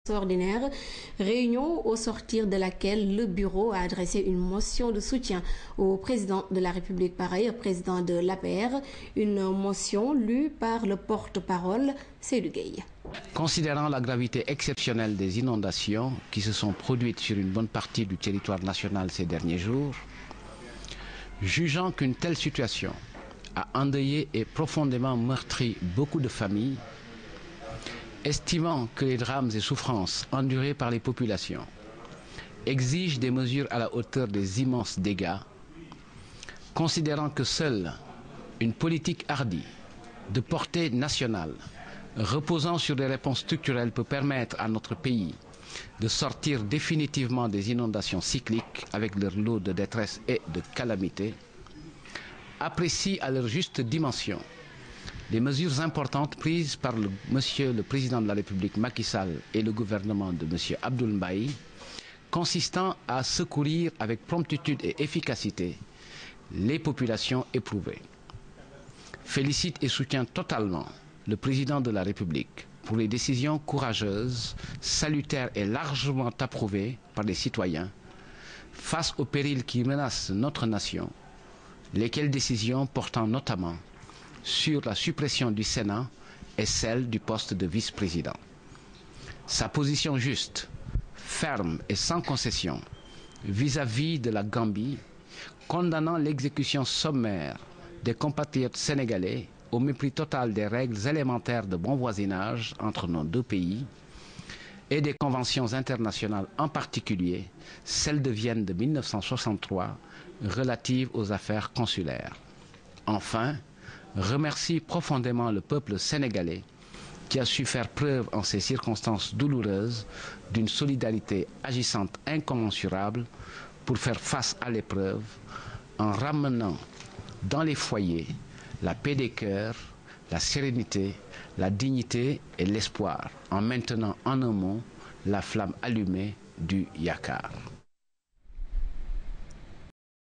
ordinaire, réunion au sortir de laquelle le bureau a adressé une motion de soutien au président de la République, pareil au président de l'APR, une motion lue par le porte-parole Seydou Gueye. Considérant la gravité exceptionnelle des inondations qui se sont produites sur une bonne partie du territoire national ces derniers jours, jugeant qu'une telle situation a endeuillé et profondément meurtri beaucoup de familles, estimant que les drames et souffrances endurées par les populations exigent des mesures à la hauteur des immenses dégâts, considérant que seule une politique hardie, de portée nationale, reposant sur des réponses structurelles peut permettre à notre pays de sortir définitivement des inondations cycliques avec leur lot de détresse et de calamités, apprécie à leur juste dimension les mesures importantes prises par Monsieur le Président de la République Macky Sall et le gouvernement de Monsieur Abdoul Mbaye, consistant à secourir avec promptitude et efficacité les populations éprouvées. Félicite et soutient totalement le Président de la République pour les décisions courageuses, salutaires et largement approuvées par les citoyens face aux périls qui menacent notre nation, lesquelles décisions portant notamment sur la suppression du Sénat et celle du poste de vice-président. Sa position juste, ferme et sans concession vis-à-vis de la Gambie, condamnant l'exécution sommaire des compatriotes sénégalais au mépris total des règles élémentaires de bon voisinage entre nos deux pays et des conventions internationales, en particulier celle de Vienne de 1963 relative aux affaires consulaires. Enfin, remercie profondément le peuple sénégalais qui a su faire preuve en ces circonstances douloureuses d'une solidarité agissante incommensurable pour faire face à l'épreuve en ramenant dans les foyers la paix des cœurs, la sérénité, la dignité et l'espoir, en maintenant en un mot la flamme allumée du Yakar.